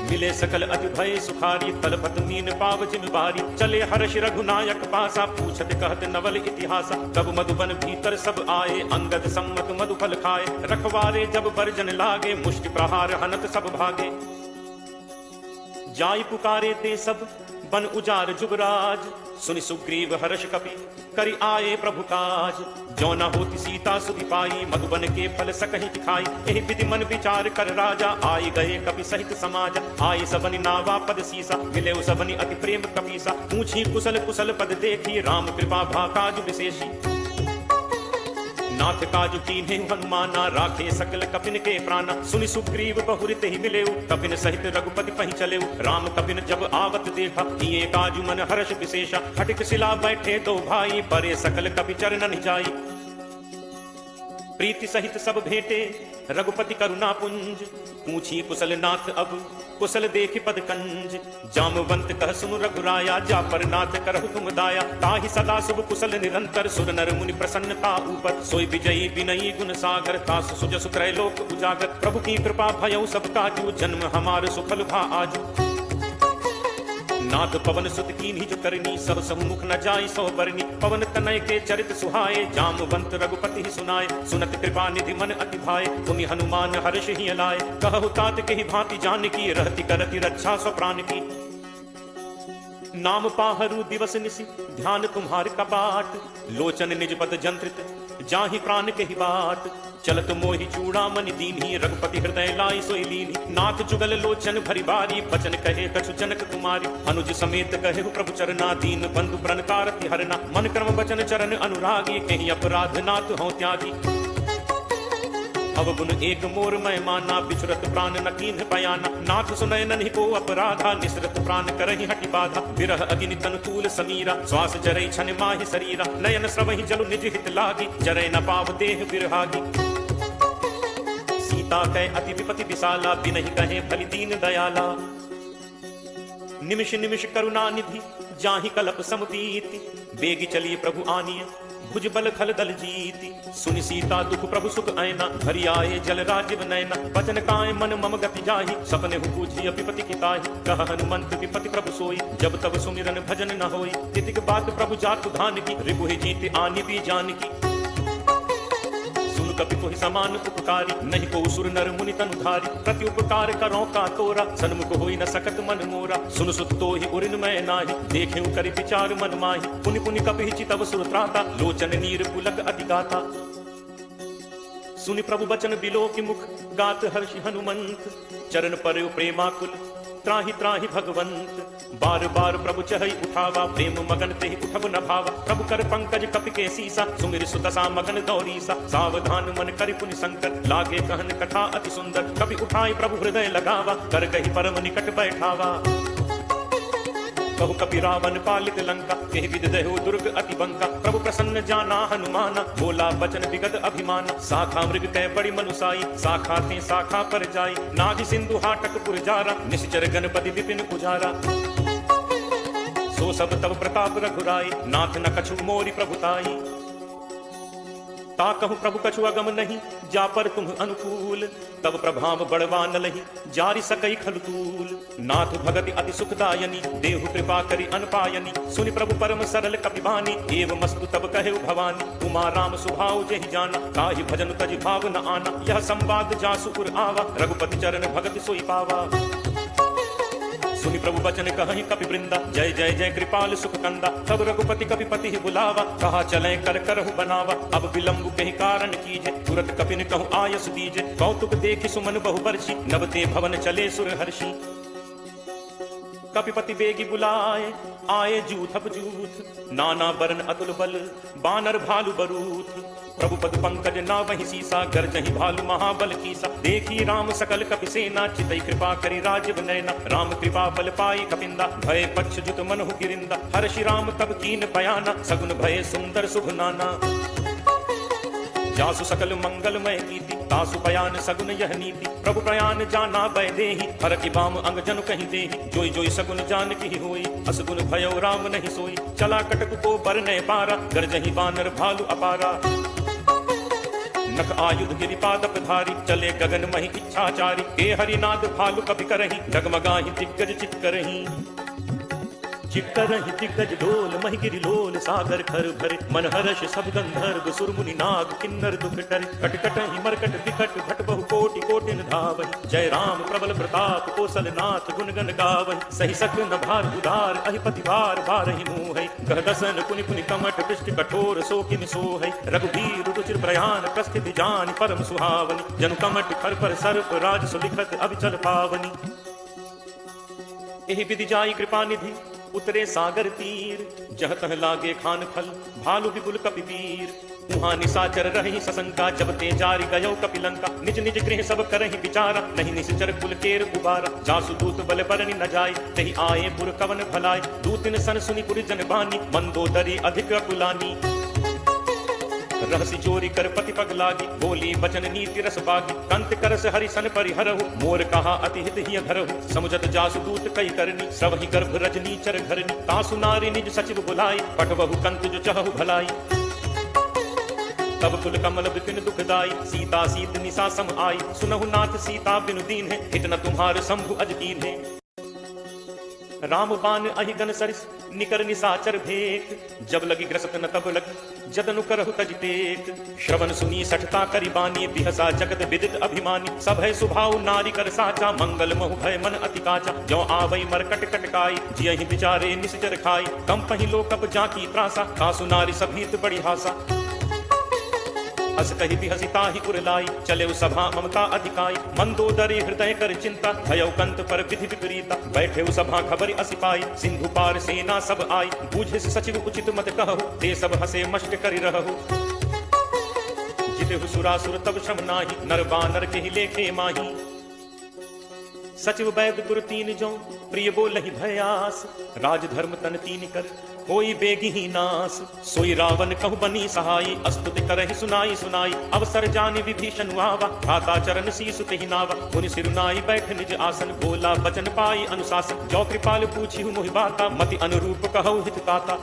मिले सकल अति भय सुखारी, तलपत मीन पाव जिम बारी। चले हर्ष रघुनायक पासा, पूछत कहत नवल इतिहासा। तब मधुबन भीतर सब आए, अंगद सम्मत मधुफल खाए। रखवारे जब बरजन लागे, मुष्टि प्रहार हनत सब भागे। जाई पुकारे ते सब, बन उजार जुगराज। सुनि सुग्रीव हर्ष कपि करि आए प्रभु काज। जो न होती सीता सुधि पाई, मधुबन के फल सकहि खाई। एहि विधि मन विचार कर राजा, आई गए कपि सहित समाज। आए सबनि नावा पद सीसा, मिले सबनि अति प्रेम कपीसा। पूछी कुशल कुशल पद देखी, राम कृपा भा काज विशेषी। नाथ काजु कीन्हे हनुमाना, राखे सकल कपिन के प्राणा। सुनि सुग्रीव बहुरित ही मिलेउ, कपिन सहित रघुपति पहि चलेउ। राम कपिन जब आवत देखा, किए काजु मन हर्ष विशेषा। हटिक शिला बैठे दो भाई, परे सकल कपि चरणन जाई। प्रीति सहित सब भेंटे, रघुपति करुणा पुंज। पूछी कुशल नाथ अब, कुशल देख पद कंज। जामवंत कह सुनु रघुराया, जा पर नाथ करहु तुम दाया। ताहि सदा शुभ कुशल निरंतर, सुर नर मुनि प्रसन्नता ऊपर। सोई विजयी विनयी गुण सागर, तासु सुजसु त्रैलोक उजागर। प्रभु की कृपा भयउ सब काजू, जन्म हमार सुफल भा आजू। नाथ पवन सुत कीन्ही जो करनी, सब सम्मुख न जाई सो बरनी। पवन तनय के चरित सुहाए, जामवंत रघुपति ही सुनाए। सुनत कृपा निधि मन अति भाए, तुनि हनुमान हर्ष ही अलाए। कहु तात के ही भांति जानकी, रहति करति रक्षा स्व प्राण की। नाम पाहरु दिवस निसि, ध्यान तुम्हार कपाट। लोचन निज पद जंत्रित, जाहि प्राण के ही बाट। चलत मोहि चूड़ामणि दीन्ही, रघुपति हृदय लाई सोई लीन्ही। नाथ जुगल लोचन भरी बारी, बचन कहे कछु जनक कुमारी। अनुज समेत कहे प्रभु चरना, दीन बंधु प्रण कारति हरना। मन क्रम वचन चरण अनुरागी, कहीं अपराध नाथ हों त्यागी। अवगुण एक मोर मैं माना, बिछुरत प्राण न कीन्ह बयाना। नाथ सुनय नन्हि को अपराधा, निसरत प्राण करहि हटि बाधा। विरह अग्नि तन तूल समीरा, श्वास जरै छन माहि शरीरा। नयन स्रवहि जलु निज हित लागी, जरै न पाव देह बिरहागी। सीता कै अति विपति विशाला, बिनहि कहे भली दीन दयाला। निमिष निमिष करुणा निधि, जाहि कलप समपीति। बेगी चलिए प्रभु आनिय, भुज बल खल दल जीति। सुनि सीता दुख प्रभु सुख ऐना, हरि आए जल राजीव नैना। बचन काय मन मम गति जाहि, सपने हु पूछी विपति की ताहि। कह हनुमंत विपति प्रभु सोई, जब तब सुमिरन भजन न होई। तितिक बात प्रभु जातु धान की, रिपु ही जीत आनि भी जानकी। कपि कोहि समान उपकारी, नहीं को सुर नर मुनि तनुधारी। प्रति उपकार करो का तोरा, सन्मुख होई न सकत मन मोरा। सुन सुत तो ही उरिन मैं नाही, देखेउ करि विचार मन माही। पुनि पुनि कपि चितव सुर त्राता, लोचन नीर पुलक अति गाथा। सुनि प्रभु बचन बिलो की मुख, गात हर्षि हनुमंत। चरण पर्यो प्रेमाकुल, त्राहि त्राहि भगवंत। बार बार प्रभु चहई उठावा, प्रेम मगन तेहि उठब न भावा। प्रभु कर पंकज कपि के सीसा, सुमिर सुदशा मगन दौरीसा। सावधान मन करि पुनि संकर, लागे कहन कथा अति सुंदर। कपि उठाई प्रभु हृदय लगावा, कर कहि परम निकट बैठावा। कहु कपि रावण पालित लंका, केहि विधि दहो दुर्ग अति बंका। प्रभु प्रसन्न जाना हनुमाना, बोला बचन विगत अभिमाना। शाखा मृग कै बड़ी मनुसाई, शाखा थे शाखा पर जाई। नाग सिंधु हाटक पुर जारा, निश्चर गणपति विपिन उजारा। सो सब तब प्रताप रघुराई, नाथ न कछु मोरि प्रभुताई। ताकहु प्रभु कछु अगम नहीं, जा पर तुम अनुकूल। तब प्रभाव बड़वान लही, जारि सकई खलतूल। नाथ भगति अति सुखदायनी, देहु कृपा करि अनपायनी। सुनि प्रभु परम सरल कपिबानी, एव मस्तु तब कहे भवानी। उमा राम सुभाव जेहि जाना, ताहि भजन तज भाव न आना। यह संवाद जासुपुर आवा, रघुपति चरण भगति सोई पावा। सुनि प्रभु बचन कहि कपि वृंदा, जय जय जय कृपाल सुख कंदा। तब रघुपति कपिपति ही बुलावा, कहा चले कर करहु बनावा। अब विलंब कहि कारण कीजे, तुरत कपिन कहु आयस दीजे। कौतुक देखि सुमन बहु बरसी, नबते भवन चले सुर हर्षि। कपिपति बेगी बुलाए, आए जूथप जूथ। नाना बरन अतुल बल, बानर भालु बरूथ। प्रभु पद पंकज नावहि सीसा, गर्जहि भालु महाबल कीसा। देखी राम सकल कपि सेना, चितई कृपा करि राजीव नैना। राम कृपा बल पाई कपिंदा, भय पक्ष जुत मनहु गिरिंदा। हर्षि राम तब कीन बयाना, सगुन भय सुंदर शुभ नाना। जासु सकल मंगलमय कीर्ति, तासु बयान सगुन यह नीति। प्रभु प्रयान जाना बै देहि, हर की बाम अंग जनु कहि देहि। जोई जोई सगुन जान की होई, असगुन भयो राम नहीं सोई। चला कटक को बरनै पारा, गरजहि बानर भालु अपारा। नख आयुध गिरिपादप धारी, चले गगन महि इच्छाचारी। हे हरिनाद भालु कपि करहि, डगमगाहि दिग्गज चित करहि। चिक्करहि दिग्गज डोल महि गिरि लोल सागर खर भरे मन हर्ष सब गंधर्व सुर मुनि नाग किन्नर दुख टरे कटकटहि मरकट विकट भट बहु कोटि कोटिन धावहि जय राम प्रबल प्रताप कौशल नाथ गुण गण गावहि सही सकन भार उदार अहिपति भार भारहि मोहि कह दसन पुनि पुनि कमठ पृष्ठ कठोर सो किम सोहै रघुवीर रुचिर प्रयाण प्रस्थिति जान परम सुहावनि जनु कमठ खर पर सर्प राज सुलिखत अविचल पावनि एहि विधि जाई कृपा निधि उतरे सागर तीर जह तह लागे खान फल भालु विपुल कपिवीर उहाँ निशाचर रही सशंका जब ते जारी गयो कपिलंका निज निज गृह सब करहि विचारा नहीं निश्चर कुल केर उबारा जासु दूत बल बरनि न जाय तहि आए पुर कवन भलाय दूतिन सन सुनि पुर जन बानी मंदोदरी अधिक अकुलानी रहसी चोरी कर पति पग लागी बोली बचन नीति रस बागी कंत करस हरि सन परिहरहु मोर कहा अति हित हिय धरहु समुझत जासु दूत कई करनी सबहि गर्भ रजनी चर घरनी तासु नारी निज सचिव बुलाई पठबहु कंत जो चहु भलाई तब कुल कमल विपिन दुखदाई सीता सीत निशा सम आई सुनहु नाथ सीता बिनु दीन है हित न तुम्हार शंभु अज कीन है राम बान अहि गन सरिस निकर निसाचर भेक जब लगी ग्रसत न तब लगी जदनु करहु तज टेक श्रवण सुनी सठता करि बानी बिहसा जगत विदित अभिमानी सब है सुभाव नारी कर साचा मंगल महु भय मन अति काचा जो आवई मरकट कटकाई जियहि बिचारे निश्चर खाई कम पहि लोकप जाकी त्रासा कासु नारी सभीत बड़ी हासा अस कहि बिहसी ताहि उरलाई चले सभा ममता अधिकाई मंदोदरी हृदय कर चिंता भयो कंत पर विधि विपरीता बैठे सभा खबर असि पाई सिंधु पार सेना सब आई बूझे सचिव उचित मत कहु ते सब हसे मष्ट करि रहु जिते सुरासुर तब श्रम नाही नर बानर के लेखे माही सचिव वैद गुरु तीन जो प्रिय बोलहि भयास राज धर्म तन तीन कर कोई बेगी ही नास सोई रावण कहु बनी सहाई अस्तुति करहि सुनाई सुनाई अवसर जानि विभीषण आवा भ्राता चरण शीसु तेहि नावा मुनि सिरुनाई बैठ निज आसन बोला बचन पाई अनुशासन जो कृपाल पूछी मोहि बाता मति अनुरूप कहु हित ताता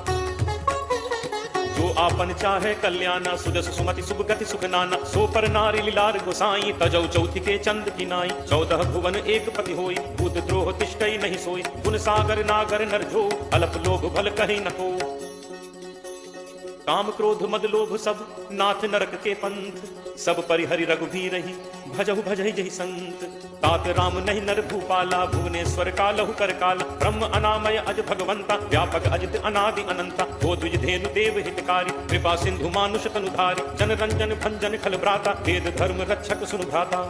जो आपन चाहे कल्याणा सुजस सुमति सुभ गति सुख नाना सो पर नारी लीलार गोसाई तजौ चौथि के चंद किनाई 14 भुवन एक पति होई बुद्ध द्रोह तिष्ठई नहीं सोई गुण सागर नागर नर जो अल्प लोभ भल कहि न को काम क्रोध मद लोभ सब नाथ नरक के पंथ सब परिहरि रघुवीर ही भजहु भजहि जहि संत तात राम नहीं नर भूपाला भुवनेश्वर कालहु कर काला ब्रह्म अनामय अज भगवंता व्यापक अजित अनादि अनंता गो द्विज धेनु देव हितकारी कृपा सिंधु मानुष तनुधारी जन रंजन भंजन खल भ्राता वेद धर्म रक्षक सुनु भ्राता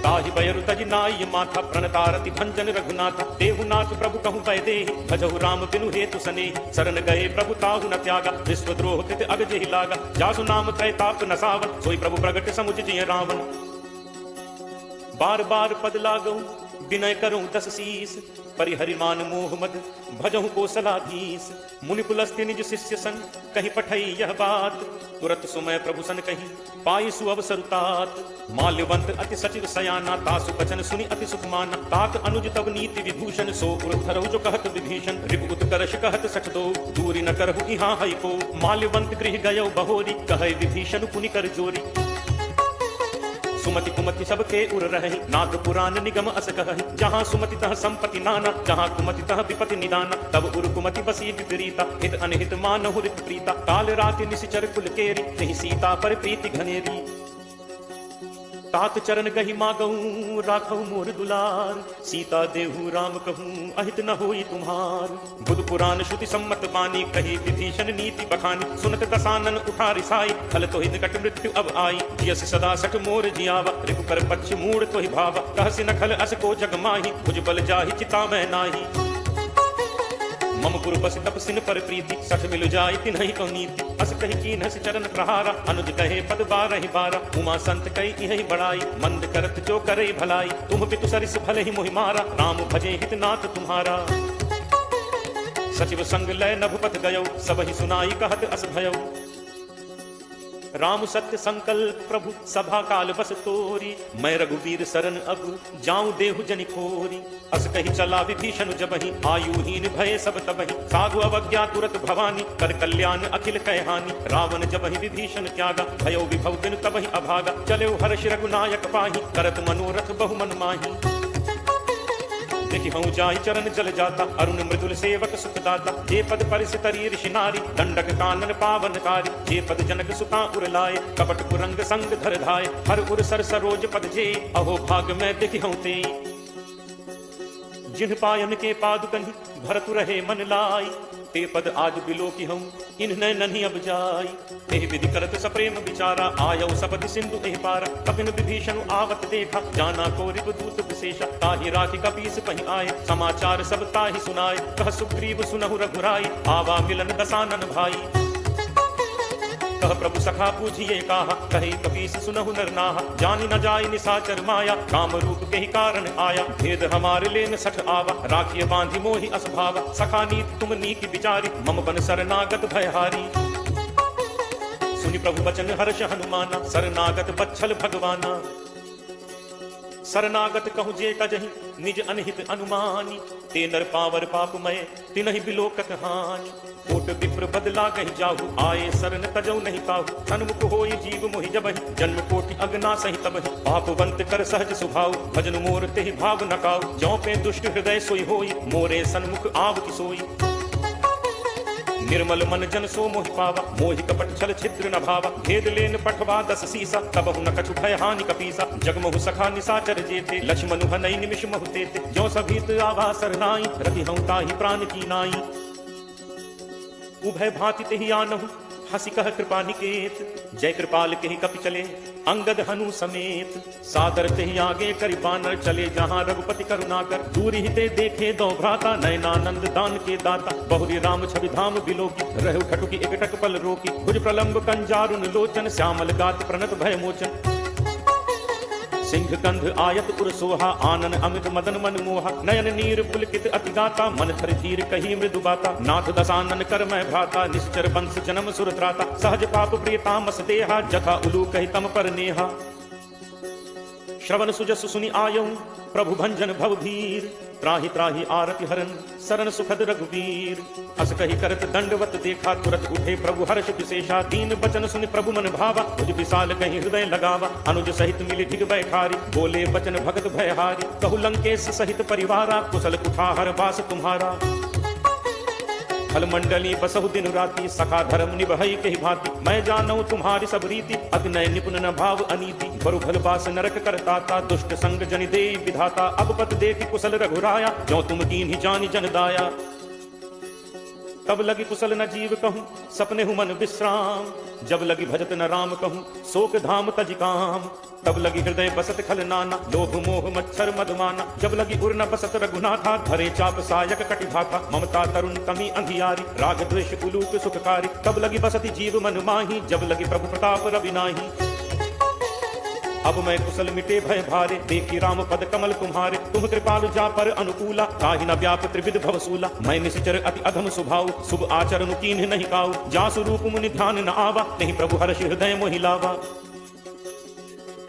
ताहि बयरु तजि नाई माथा प्रणतारति भंजन रघुनाथा देहुनाथ प्रभु कहु पै देहि भजहु राम बिनु हेतु सनेहि शरण गए प्रभु ताहु न त्यागा विश्व द्रोह कृत अग जेहि लागा जासु नाम त्रैताप न सावन सोई प्रभु प्रगट समुझ जिय रावण बार बार पद लागऊ विनय करूं 10 शीस परिहरिमान मोह मद भजहु कौशलाधीश मुनि पुलस्त्य निज शिष्य सन कहि पठई यह बात तुरत सुमय प्रभु सन कही पाई सुअवसर तात माल्यवंत अति सचिव सयाना तासु बचन सुनि अति सुख माना तात अनुज तब नीति विभूषण सो उर्धरौ जो कहत विभीषण रिपु उत्कर्ष कहत सठ दो दूरी न करहु इहाँ हई को माल्यवंत गृह गयो बहोरी कहे विभीषण पुनि कर जोरी सुमति कुमति सबके उर रहे नाग पुराण निगम अस कहहि जहाँ सुमति तह संपत्ति नाना जहाँ कुमति तह विपति निदाना तब उर कुमति बसी विपरीता हित अनहित मानहु रित प्रीता काल राति निशिचर कुल केरी नहीं सीता पर प्रीति घनेरी तात चरण गहि मागऊं राखऊ मोर दुलार सीता देहु राम कहूं अहित न होई तुम्हार बुध पुराण श्रुति सम्मत बानी कही विभीषण नीति बखानी सुनत दसानन उठा रिसाई खल तो निकट मृत्यु अब आई जियस सदा सठ मोर जियावा रिपु कर पक्ष मूड़ तो ही भावा कहसि न खल अस को जग माही भुज बल जाहि चिता मैं नाही मम गुरु बस तपसिन पर प्रीति सठ मिल जाय तिन्हि को नीति अस कहि कीन हस चरण प्रहारा अनुज कहे पद बारहि बारा उमा संत कहि इहि बड़ाई मंद करत जो करे भलाई तुम पितु सरिस भले ही मोहि मारा राम भजे हित नाथ तुम्हारा सचिव संग लय नभुपत गयो सब ही सुनाई कहत अस भयो राम सत्य संकल्प प्रभु सभा काल बस तोरी मैं रघुवीर शरण अब जाऊं देहु जनि खोरी अस कही चला विभीषण जबहि आयुहीन भय सब तबहि साधु अवज्ञा तुरत भवानी कर कल्याण अखिल कहहानी रावण जबहि विभीषण त्यागा भयो विभव बिनु तबहि अभागा चले हर्ष रघुनायक पाही करत मनोरथ बहु मन माही देखि हूँ जाहि चरण जल जाता, अरुण मृदुल सेवक सुखदाता। जे पद परिस तरी ऋषि नारी, दंडक कानन पावनकारी। जे पद जनक सुता उर लाए, कपट कुरंग संग धर धाय। हर उर सर सरोज पद जे, अहो भाग मैं देखि हूँ ते। जिन पायन के पादुकनि, भरत रहे मन लाई। ते पद आज बिलो की हूँ, इन्हें नन्ही अब जाई। एह विधि करत सप्रेम विचारा, आयौ सपति सिंधु एह पारा। कपिन विभीषण आवत देखा, जाना कौरव दूत विशेषा। ताहि राखि कपीस पहि आए, समाचार सब ताहि सुनाए। कह सुग्रीव सुनहु रघुराई, आवा मिलन दसानन भाई। कह प्रभु सखा पूजिए काहा, कहे कपीस सुनहु नर नाहा। जानि न जाय निसाचर माया, काम रूप के ही कारण आया। भेद हमारे लेन सठ आवा, राखिय बांधि मोहि असभावा। सखा नीति तुम नीक विचारी, मम बन शरणागत भयहारी। सुनि प्रभु वचन हर्ष हनुमाना, शरणागत बच्छल भगवाना। शरणागत कहूँ जे कजहि, निज अनहित अनुमानी। ते नर पावर पापमय, तिनहि बिलोकत हानि। कोट विप्र बदला कहि जाहु, आए शरण तजौ नहीं काहू। सन्मुख होई जीव मोहि जबहि, जन्म कोटि अगना सहि तबहि। पापवंत कर सहज स्वभाव, भजन मोर तेहि भाव न काऊ। जौ पे दुष्ट हृदय सोई होई, मोरे सन्मुख आवति सोई। निर्मल मन जन सो मोहि पावा, मोहि कपट छल छिद्र न भावा। भेद लेन पठवा 10 सीसा, तबहु न कछु भय हानि कपीसा। जगमहु सखा निसाचर जेते, लक्ष्मणु हनई निमिष महु तेते। ज्यों सभीत आवा सरनाई, रति हूँ ताहि प्राण की नाई। उभय भांति तेहि आनहु, हंसी कह कृपा निकेत। जय कृपाल केहि कपि चले, अंगद हनु समेत। सादर तेहि आगे करि बानर चले, जहाँ रघुपति करुणाकर। दूर ही ते देखे दो भ्राता, नयनानंद दान के दाता। बहुरी राम छवि धाम बिलोकी, रहु ठठुकी एकटक पल रोकी। भुज प्रलंब कंजारुन लोचन, श्यामल गात प्रणत भय मोचन। सिंह कंध आयत उर सोहा, आनन अमित मदन मन मोहा। नयन नीर पुलकित अति गाता, मन थर धीर कही मृदु बाता। नाथ दसानन कर मैं भ्राता, निश्चर बंश जन्म सुर त्राता। सहज पाप प्रिय तामस देहा, जथा उलू कहि तम पर नेहा। श्रवण सुजस सुनि आयऊ, प्रभु भंजन भव भीर। त्राहि त्राहि आरति हरन, शरण सुखद रघुवीर। अस कहि करत दंडवत देखा, तुरत उठे प्रभु हर्ष विशेषा। दीन बचन सुनि प्रभु मन भावा, तुझ विशाल कहि हृदय लगावा। अनुज सहित मिली ढिग बैठारी, बोले बचन भगत भयहारी। कहु लंकेश सहित परिवारा, कुशल कुठार वास तुम्हारा। खल मंडली बसहु दिन राति, सखा धर्म निभई कहि भांति। मैं जानऊ तुम्हारी सब रीति, अतिनय निपुण न भाव अनीति। बरु भल बास नरक करताता, दुष्ट संग जनि देई विधाता। अब पत देखि कुशल रघुराया, ज्यों तुम कीन्हि जानि जन दाया। तब लगी कुशल न जीव कहूँ, सपने हूँ मन विश्राम। जब लगी भजत न राम कहूँ, शोक धाम तजि काम। तब लगी हृदय बसत खल नाना, लोभ मोह मच्छर मधुमाना। जब लगी उर न बसत रघुनाथा, धरे चाप सायक कटिभाथा। ममता तरुण तमी अंधियारी, राग द्वेष उलूक सुखकारी। तब लगी बसति जीव मन माही, जब लगी प्रभु प्रताप रवि नाही। अब मैं कुशल मिटे भय भारे, देखी राम पद कमल तुम्हारे। तुम कृपालु जा पर अनुकूला, ताहि न व्याप त्रिविध भवसूला। मैं निश्चर अति अधम स्वभाव, शुभ आचरण कीन्ह नहीं काऊ। जासु रूप मुनि ध्यान न आवा, नहीं प्रभु हर्ष हृदय मोहि लावा।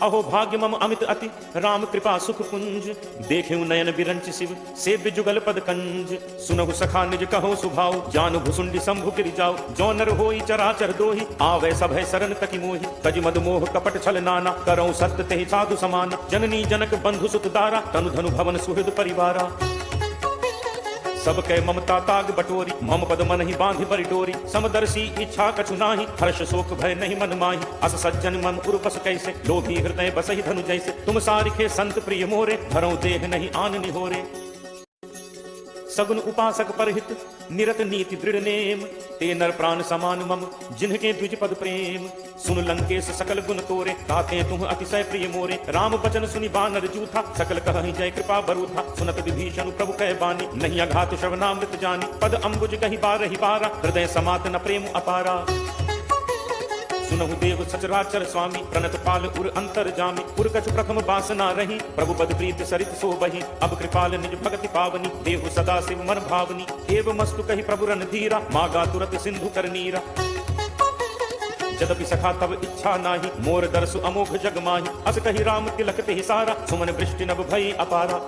अहो भाग्य मम अमित अति, राम कृपा सुख पुंज। देखे नयन बिरंच शिव, सेव्य जुगल पद कंज। सुनहु सखा निज कहो सुभाव, जानु भुसुंडी शंभु गिरि जाओ। जो नर होई चराचर दोहि, आवे सब है शरण तकी मोहि। तज मद मोह कपट छल नाना, करौ सत्य तेहि साधु समान। जननी जनक बंधु सुत दारा, तनु धनु भवन सुहृद परिवारा। सब कै ममता ताग बटोरी, मम पद मन ही बांधि परिटोरी। समदर्शी इच्छा कछु नाही, हर्ष शोक भय नहीं मन माही। अस सज्जन मम उर बस कैसे, लोभी हृदय बसहि धनु जैसे। तुम सारिखे संत प्रिय मोरे, धरौ देह नहीं आन निहोरे। सगुन उपासक परहित, निरत नीति दृढ़ नेम। ते नर प्राण समान मम, जिनके द्विज पद प्रेम। सुन लंकेश सकल गुण तोरे, ताते तुम अतिशय प्रिय मोरे। राम बचन सुनि बानर जूथा, सकल कहहि जय कृपा बरूथा। सुनत विभीषण प्रभु कह बानी, नहीं अघात श्रवणामृत जानी। पद अम्बुज कहि बारहि बारा, हृदय समात न प्रेम अपारा। सुनहु देव सचराचर स्वामी, प्रणत पाल उर अंतर जामी। उर कछु प्रथम बासना रही, प्रभु पद प्रीत सरित सो बही। अब कृपाल निज भगति पावनी, देहु सदा शिव मन भावनी। एव मस्तु कहि प्रभु रन धीरा, मागा तुरत सिंधु कर नीरा। यद्यपि सखा तब इच्छा नाही, मोर दरसु अमोघ जग माही। अस कहि राम तिलक तेहि सारा, सुमन वृष्टि नभ भई अपारा।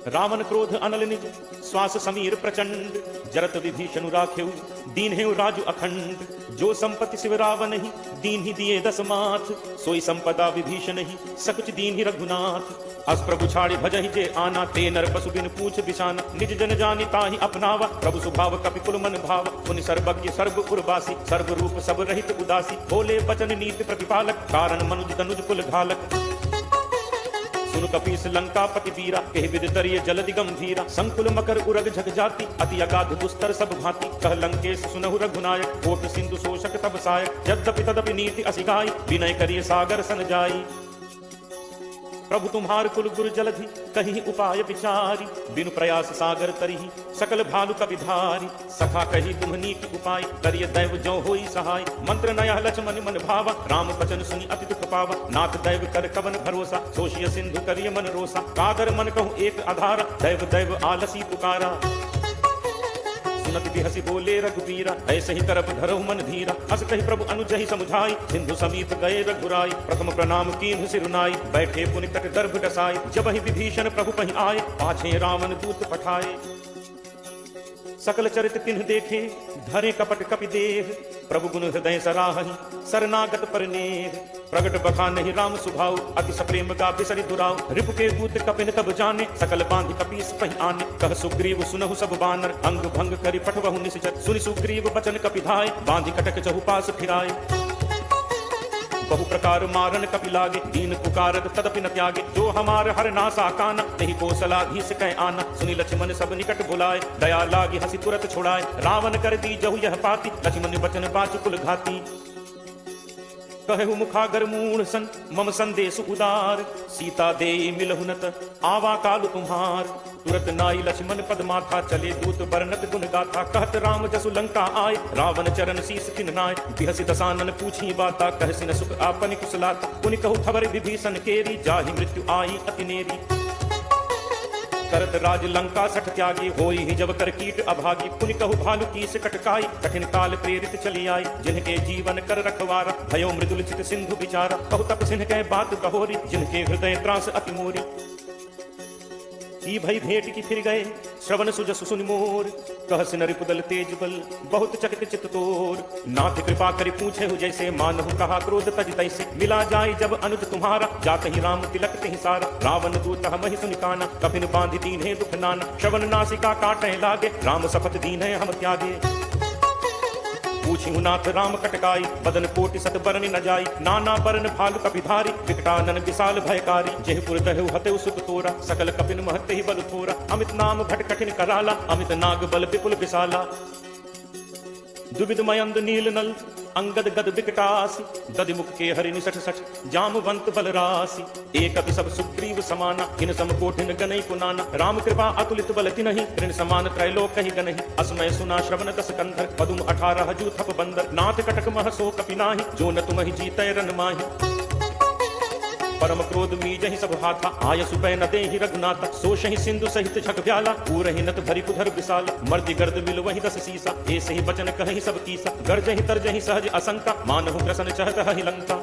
रावण क्रोध अनल निज श्वास समीर प्रचंड, जरत विभीषण राखेउ दीन है राजु अखंड। जो संपत्ति शिव रावण ही दीन ही दिए दस माथ, सोई संपदा विभीषण ही सकुच दीन ही रघुनाथ। अस प्रभु छाड़े भजहि जे आना, ते नर पशु बिन पूछ बिसाना। निज जन जानि ताहि अपनावा, प्रभु स्वभाव कपि कुल मन भावा। पुनि सर्वज्ञ सर्व उर्वासी, सर्व रूप सब रहित उदासी। बोले बचन नीति प्रतिपालक, कारण मनुज तनुज कुल घालक। सुन कपीस लंकापति वीरा, कहि विद तरिय जलदि गंभीरा। संकुल मकर उरग झग जाति, अति अगाध दुस्तर सब भांति। कह लंकेश सुनहु रघुनायक, कोटि सिंधु शोषक तब सायक। यद्यपि तदपि नीति असि गाई, विनय करिय सागर सन जाई। प्रभु तुम्हार कुल गुरु जलधि, कहीं उपाय विचारी। बिनु प्रयास सागर तरिहि, सकल भालु कपिधारी। सखा कही तुम नीति उपाय, करिय दैव जो होई सहाय। मंत्र नयह लक्ष्मण मन भावा, राम वचन सुनि अति दुख पावा। नाथ दैव कर कवन भरोसा, सोशिय सिंधु करिय मन रोसा। कादर मन कहूँ एक आधारा, दैव दैव आलसी पुकारा। सुनत बिहसी बोले रघुबीरा, ऐसे ही तरफ धरहु मन धीरा। हस कहि प्रभु अनुजहि समुझाई, सिंधु समीप गए रघुराई। प्रथम प्रणाम कीन्हु सिरुनाई, बैठे पुनि तट गर्भ डसाई। जब ही विभीषण प्रभु पहि आए, पाछे रावण दूत पठाए। सकल चरित तिन्ह देखे, धरे कपट कपि देह। प्रभु गुण हृदय सराहि, शरणागत पर नेह। प्रगट बखानहि राम सुभाऊ, अति सप्रेम का बिसरि दुराऊ। रिपु के दूत कपिन तब जाने, सकल बांधि कपीस पहि आने। कह सुग्रीव सुनहु सब बानर, अंग भंग करि पठवहु निश्चर। सुनि सुग्रीव बचन कपिधाय, बांधि कटक चहुपास फिराए। बहु प्रकार मारन कपि लागे, दीन पुकारत तदपि न त्यागे। जो हमार हर नासा काना, तेहि कौशलाधीश कह आना। सुनि लक्ष्मण सब निकट बुलाए, दया लागी हंसी तुरत छुड़ाए। रावण कर दी जहु यह पाती, लक्ष्मण बचन बाचु कुल घाती। कहु मुखागर मूढ़ सन, मम संदेश उदार। सीता दे मिलहु नत, आवा कालु तुम्हार। तुरत नाई लक्ष्मण पद माथा, चले दूत बरनत गुण गाथा। कहत राम जसु लंका आए, रावण चरण शीस किन नाय। बिहसि दसानन पूछी बाता, कहसि न सुख आपनि कुशलाता। पुनि कहु खबर विभीषण केरी, जाहि मृत्यु आई अति नेरी। करत राज लंका सठ त्यागी, होई ही जब कर कीट अभागी। पुनि कहु भालु कीस कटकाई, कठिन काल प्रेरित चली आई। जिनके जीवन कर रखवारा, भयो मृदुल चित सिंधु विचारा। कहु तप सिन्ह कह बात बहोरी, जिनके हृदय त्रास अति मोरी। की भई भेंट की फिर गए, श्रवण सुजस सुनि मोर। कह सिन रिपुदल तेज बल, बहुत चकित चित तोर। नाथ कृपा करि पूछे हु जैसे, मानहु कहा क्रोध तज तैसे। मिला जाय जब अनुज तुम्हारा, जात ही राम तिलक तिहि सारा। रावण दूत हमहि सुनि काना, कपिन बांधि दीन्हे दुख नाना। श्रवण नासिका काटै लागे, राम शपथ दीन्हे हम त्यागे। पूछिहु नाथ राम कटकाई, बदन कोटि सत बरनि न जाई। नाना बरन भालु कपिधारी, विकटानन विशाल भयकारी। जेहपुर दहेउ हतेउ सुत तोरा, सकल कपिन महते ही बल थोरा। अमित नाम भट कठिन कराला, अमित नाग बल विपुल विशाला। दुविध मयंद नील नल, अंगद गद विकटासी। दधि मुख के हरि निसठ सठ, जामवंत बल रासी। एक अति सब सुग्रीव समाना, इन सम कोठिन गनई पुनाना। राम कृपा अतुलित बल तिनहि, ऋण समान त्रैलोक ही गनहि। असमय सुना श्रवण दस कंधर, पदुम 18 जू थप बंदर। नाथ कटक मह सो कपि नाहि, जो न तुमहि जीतै रन माहि। परम क्रोध मीजहि सब हाथा, आय सुबह न देहि रघुनाथा। सोषहि सिंधु सहित झग ब्याला, पूरहि नत भरि पुधर विशाला। मर्दि गर्द मिल वहि दस सीसा, ऐसे ही बचन कहि सब कीसा। गर्जहि तरजहि सहज असंका, मानहु ग्रसन चहत हहि लंका।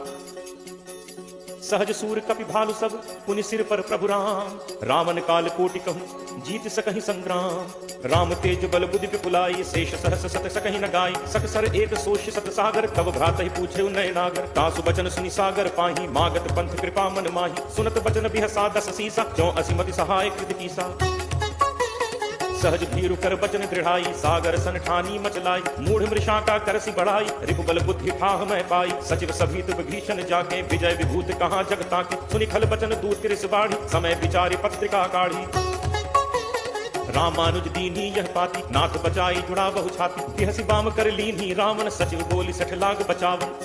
सहज सूर कपि भालु सब, पुनि सिर पर प्रभु राम। रावण काल कोटि कहूँ, जीत सकहि संग्राम। राम तेज बल बुद्धि विपुलाई, शेष सहस सत सकहि न गाई। सकसर एक सोष सत सागर, तब भ्रात ही पूछे नय नागर। तासु बचन सुनि सागर पाही, मागत पंथ कृपा मन माही। सुनत बचन बिहसा दस सीसा, जो असिमति सहाय कृत कीसा। सहज भीरु कर बचन दृढ़ाई, सागर सन ठानी मचलाई। मूढ़ मृषा का करसी बढ़ाई, रिपुबल बुद्धि ठाह मैं पाई। सचिव सभीत विभीषण जाके, विजय विभूत कहाँ जगता के। सुनि खल बचन दूत कृस बाढ़ी, समय विचारि पत्रिका काढ़ी। रामानुज दीनी यह पाती, नाथ बचाई जुड़ा बहु छाती। बिहसी बाम कर लीन्ही रावण, सचिव बोली सठ लाग बचावन।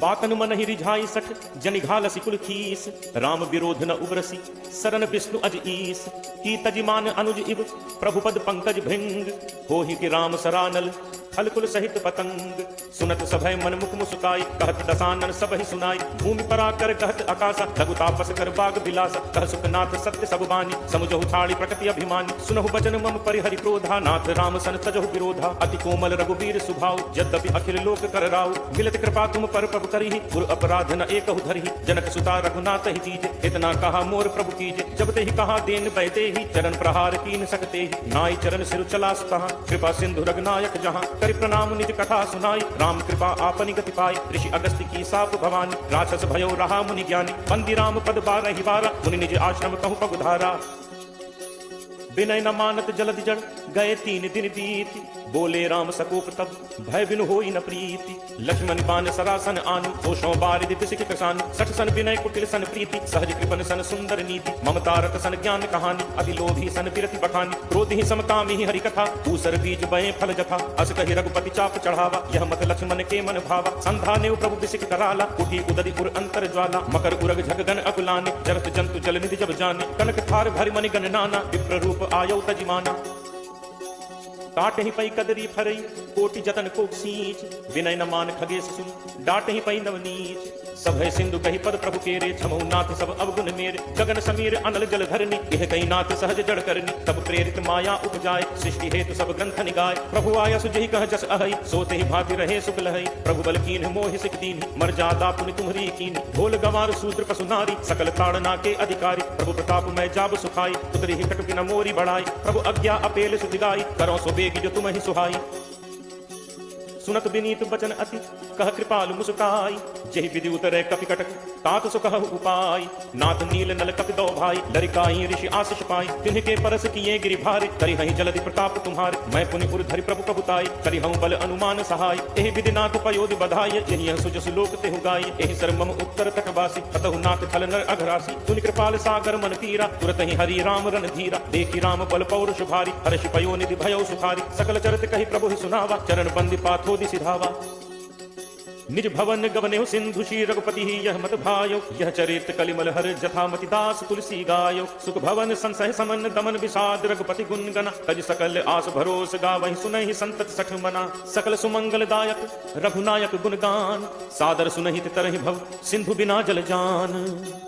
बातन मन ही रिझाई सठ, जनि घालसी कुल खीस। राम विरोध न उबरसी, सरन विष्णु अज ईस। की तजिमान अनुज इव, प्रभुपद पंकज भृंग। होहि कि राम सरानल, फलकुल सहित पतंग। सुनत सभय मन मुख मुस्काई, कहत दसानन सब ही सुनाई। भूमि पराकर कहत आकाशा, लघु तापस कर बाग बिलासा। कह सुखनाथ सत्य सब बानी, समुझहु छाड़ी प्रकृति अभिमानी। सुनहु बचन मम परिहरि क्रोधा, नाथ राम सन तजहु विरोधा। अति कोमल रघुवीर सुभाव, यद्यपि अखिल लोक कर राउ। मिलत कृपा तुम पर प्रभु करिहि, गुरु अपराध न एकहु धरिहि। जनक सुता रघुनाथ ही दीजे, इतना कहा मोर प्रभु कीजे। जब ते ही कहा देन बैठे ही, चरण प्रहार कीन सकते ही। नाई चरण सिर चला कहा, कृपा सिंधु रघुनायक जहाँ। करि प्रणाम निज कथा सुनाई, राम कृपा आपनि गति पाई। ऋषि अगस्त्य की साप भवानी, राक्षस भयो रहा मुनि ज्ञानी। बंदी राम पद बारहि बारा, मुनि निज आश्रम कहु पगुधारा। विनय न मानत जलधि जड़, गए 3 दिन बीती। बोले राम सकोप तब, भय बिनु होई न प्रीति। लक्ष्मण बान सरासन आनु, दोषों बारिधि बिसिक कृसान। सठ सन विनय कुटिल सन प्रीति, सहज कृपन सन सुंदर नीति। ममता रत सन ज्ञान कहानी, अति लोभी सन बिरति बखानी। क्रोध ही समकामी ही हरि कथा, ऊसर बीज बये फल जथा। अस कहि रघुपति चाप चढ़ावा, यह मत लक्ष्मण के मन भावा। संधा नेव प्रभु बिसिक कराला, उठी उदधि उर अंतर ज्वाला। मकर उरग झगगन अकुलाने, जरत जंतु जल निधि जब जाने। कनक थार भरि मणि गण नाना, विप्र रूप आयो तजिमाना। काट ही पई कदरी फरई, कोटि जतन को सींच। विनय न मान खगेश सुन, डाट ही पई नवनीच। सभय सिंधु कही पद प्रभु केरे, छमहु नाथ सब अवगुण मेरे। गगन समीर अनल जल धरनी, यह कही नाथ सहज जड़ करनी। तब प्रेरित माया उपजाए, सृष्टि हेतु सब ग्रंथ निगाए। प्रभु आया सुजहि कह जस अहई, सोते ही भांति रहे सुख लहई। प्रभु बल कीन्ह मोहि सिख दीन्हि, मर्यादा पुनि तुम्हरी कीन्हि। ढोल गंवार शूद्र पशु नारी, सकल ताड़ना के अधिकारी। प्रभु प्रताप मैं जाब सुखाई, उतरी ही कटुकी न मोरी बढ़ाई। प्रभु आज्ञा अपेल सुधि गाई, करो सो बेगी जो तुम ही सुहाई। सुनत विनीत बचन अति, कह कृपालु मुस्काई। जहि विधि उतरे कपि कटक, तात सो कहु उपाय। नाथ नील नल कपि दो भाई, लरिकाई ऋषि आशीष पाई। तिन्ह परस किए गिरि भारे, करि हहि जलधि प्रताप तुम्हारे। मैं पुनि उर धरि प्रभु कबुताई, करि हूँ बल अनुमान सहाय। एहि विधि नाथ पयोधि बधाई, यही सुजसु लोक तेहु गाई। एहि सर मम उत्तर तटवासी, अतहु नाथ खल नर अघरासी। तुनि कृपाल सागर मन पीरा, तुरत ही हरि राम रन धीरा। देखी राम बल पौरुष भारी, हर्षि पयो निधि भयो सुखारी। सकल चरित कहि प्रभु ही सुनावा, चरण बंदी पाथो सिधावा। निज भवन गवनेहु सिंधु श्री रघुपति ही यह मत भायो। यह चरित कलिमल हर जथामति दास तुलसी गायो। सुख भवन संसह समन दमन विषाद, रघुपति गुण गना। तज सकल आस भरोस गावहि, सुनहि संतत सठ मना। सकल सुमंगल दायक रघुनायक गुणगान, सादर सुनहि तरहि भव, सिंधु बिना जल जान।